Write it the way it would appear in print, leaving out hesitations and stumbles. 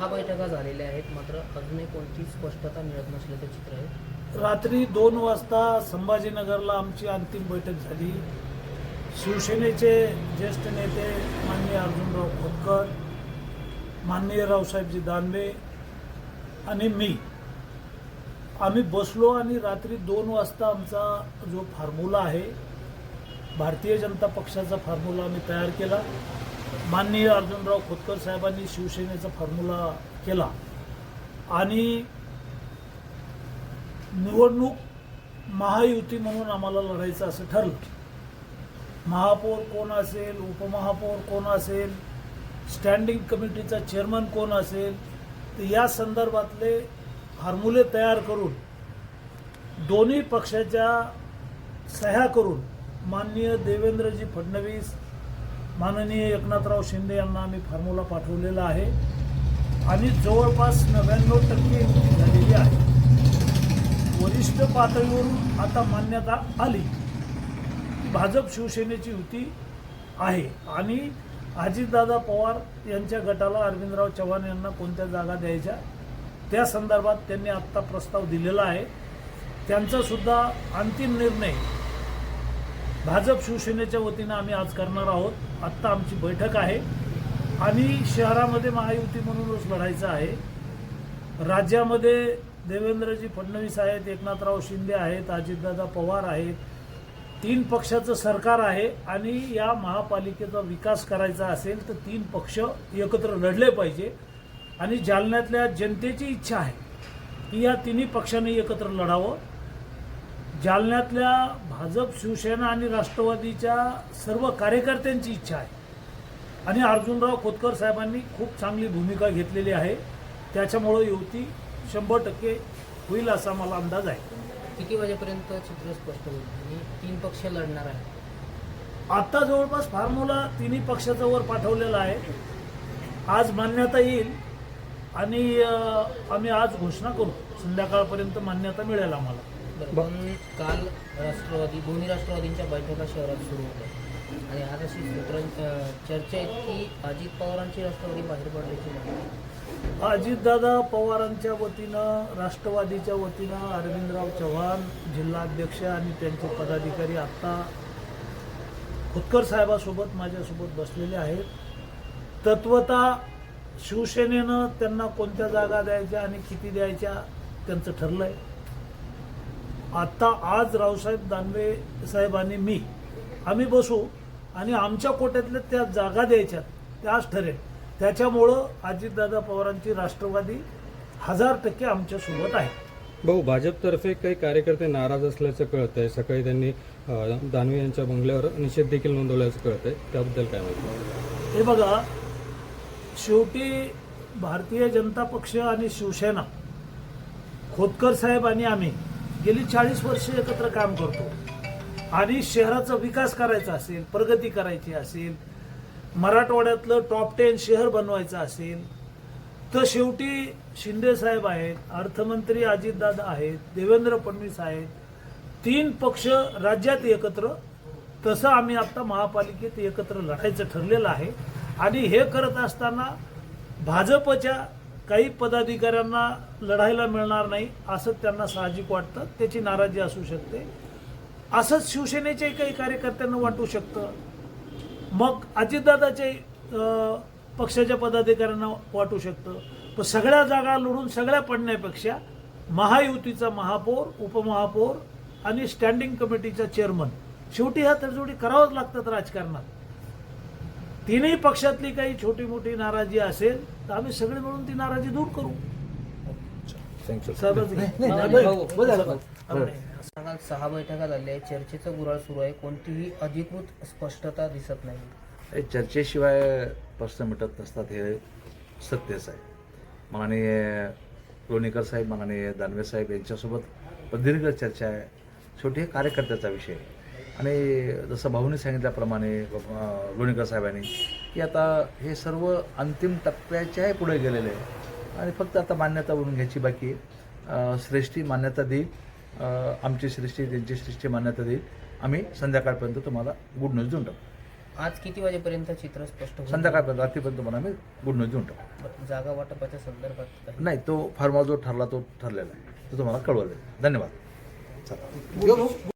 बैठका झालेल्या आहेत, मात्र अजूनही कोणतीच स्पष्टता मिळत नसल्याचं चित्र आहे. रात्री 2 वाजता संभाजीनगरला आमची अंतिम बैठक झाली. शिवसेनेचे ज्येष्ठ नेते माननीय अर्जुनराव खोतकर, माननीय रावसाहेबजी दानवे आणि मी आम्ही बसलो आणि रात्री 2 वाजता आमचा जो फॉर्म्युला आहे, भारतीय जनता पक्षाचा फॉर्म्युला आम्ही तयार केला. माननीय अर्जुनराव खोतकर साहेबांनी शिवसेनेचा फॉर्म्युला केला आणि निवडणूक महायुती म्हणून आम्हाला लढायचं असं ठरलं. महापौर कोण असेल, उपमहापौर कोण असेल, स्टँडिंग कमिटीचा चेअरमन कोण असेल, तर या संदर्भातले फॉर्म्युले तयार करून दोन्ही पक्षाच्या सह्या करून माननीय देवेंद्रजी फडणवीस, माननीय एकनाथराव शिंदे यांना आम्ही फॉर्म्युला पाठवलेला आहे आणि जवळपास 99% युती झालेली आहे. वरिष्ठ पातळीवरून आता मान्यता आली की भाजप शिवसेनेची युती आहे आणि अजितदादा पवार यांच्या गटाला अरविंदराव चव्हाण यांना कोणत्या जागा द्यायच्या त्या संदर्भात त्यांनी आत्ता प्रस्ताव दिलेला आहे. त्यांचा सुद्धा अंतिम निर्णय भाजप शिवसेनेच्या वतीनं आम्ही आज करणार आहोत. आत्ता आमची बैठक आहे आणि शहरामध्ये महायुती म्हणूनच लढायचं आहे. राज्यामध्ये देवेंद्रजी फडणवीस आहेत, एकनाथराव शिंदे आहेत, अजितदादा पवार आहेत. 3 पक्षाचं सरकार आहे आणि या महापालिकेचा विकास करायचा असेल तर 3 पक्ष एकत्र लढले पाहिजे आणि जालन्यातल्या जनतेची इच्छा आहे की या 3 पक्षांनी एकत्र लढावं. जालन्यातल्या भाजप, शिवसेना आणि राष्ट्रवादीच्या सर्व कार्यकर्त्यांची इच्छा आहे आणि अर्जुनराव खोतकर साहेबांनी खूप चांगली भूमिका घेतलेली आहे. त्याच्यामुळं युती 100% होईल असा मला अंदाज आहे. किती वाजेपर्यंत चित्र स्पष्ट होईल आणि 3 पक्ष लढणार आहे? आता जवळपास फॉर्म्युला 3 पक्षाचा वर पाठवलेला आहे. आज मान्यता येईल आणि आम्ही आज घोषणा करू. संध्याकाळपर्यंत मान्यता मिळेल आम्हाला. पण काल दोन्ही राष्ट्रवादींच्या बैठका शहरात सुरू होत्या आणि आज अशी चर्चा आहे की अजित पवारांची राष्ट्रवादी बाहेर पडल्याची माहिती. अजितदादा पवारांच्या वतीनं, राष्ट्रवादीच्या वतीनं अरविंदराव चव्हाण जिल्हाध्यक्ष आणि त्यांचे पदाधिकारी आत्ता खोतकर साहेबासोबत माझ्यासोबत बसलेले आहेत. तत्वतः शिवसेनेनं त्यांना कोणत्या जागा द्यायच्या आणि किती द्यायच्या त्यांचं ठरलं आहे. आत्ता आज रावसाहेब दानवे साहेब आणि मी आम्ही बसू आणि आमच्या कोट्यातल्या त्या जागा द्यायच्यात त्याच ठरेल. त्याच्यामुळं अजितदादा पवारांची राष्ट्रवादी 1000% आमच्यासोबत आहे. भाऊ, भाजपतर्फे काही कार्यकर्ते नाराज असल्याचं कळत आहे. सकाळी त्यांनी दानवे यांच्या बंगल्यावर निषेध देखील नोंदवल्याचं कळत आहे. त्याबद्दल काय माहिती? हे बघा, शेवटी भारतीय जनता पक्ष आणि शिवसेना, खोतकर साहेब आणि आम्ही गेली 40 वर्ष एकत्र काम करतो आणि शहराचा विकास करायचा असेल, प्रगती करायची असेल, मराठवाड्यातलं टॉप 10 शहर बनवायचं असेल तर शेवटी शिंदे साहेब आहेत, अर्थमंत्री अजितदादा आहेत, देवेंद्र फडणवीस आहेत. 3 पक्ष राज्यात एकत्र, तसं आम्ही आता महापालिकेत एकत्र लढायचं ठरलेलं आहे आणि हे करत असताना भाजपच्या काही पदाधिकाऱ्यांना लढायला मिळणार नाही असं त्यांना साहजिक वाटतं. त्याची नाराजी असू शकते. असंच शिवसेनेच्याही काही कार्यकर्त्यांना वाटू शकतं. मग अजितदादाच्या पक्षाच्या पदाधिकाऱ्यांना वाटू शकतं. पण सगळ्या जागा लढून सगळ्या पडण्यापेक्षा महायुतीचा महापौर, उपमहापौर आणि स्टँडिंग कमिटीचा चेअरमन, शेवटी ह्या तडजोडी करावंच लागतात राजकारणात. 3 पक्षातली काही छोटी मोठी नाराजी असेल तर आम्ही सगळे मिळून ती नाराजी दूर करू. सांगाल 6 बैठका झाल्या, चर्चेचं गुराळ सुरू आहे, कोणतीही अधिकृत स्पष्टता दिसत नाही. चर्चेशिवाय प्रश्न मिटत नसतात हे सत्यच आहे. माननीय लोणीकर साहेब, माननीय दानवे साहेब यांच्यासोबत प्रदीर्घ चर्चा आहे. शेवटी हे कार्यकर्त्याचा विषय आहे आणि जसं भाऊने सांगितल्याप्रमाणे लोणीकर साहेबांनी की आता हे सर्व अंतिम टप्प्याच्याही पुढे गेलेले आहे आणि फक्त आता मान्यता बनवून घ्यायची बाकी आहे. श्रेष्ठी मान्यता देईल, आमची सृष्टी त्यांची सृष्टी मान्यता देईल. आम्ही संध्याकाळपर्यंत तुम्हाला गुड न्यूज देऊन टाकू. आज किती वाजेपर्यंत चित्र स्पष्ट होईल? संध्याकाळपर्यंत रात्रीपर्यंत मला आम्ही गुड न्यूज देऊन टाकू. बरं, जागा वाटपाच्या संदर्भात काही नाही, तो फॉर्मा जो ठरला तो ठरलेला आहे, तो तुम्हाला कळवलं जाईल. धन्यवाद. चला.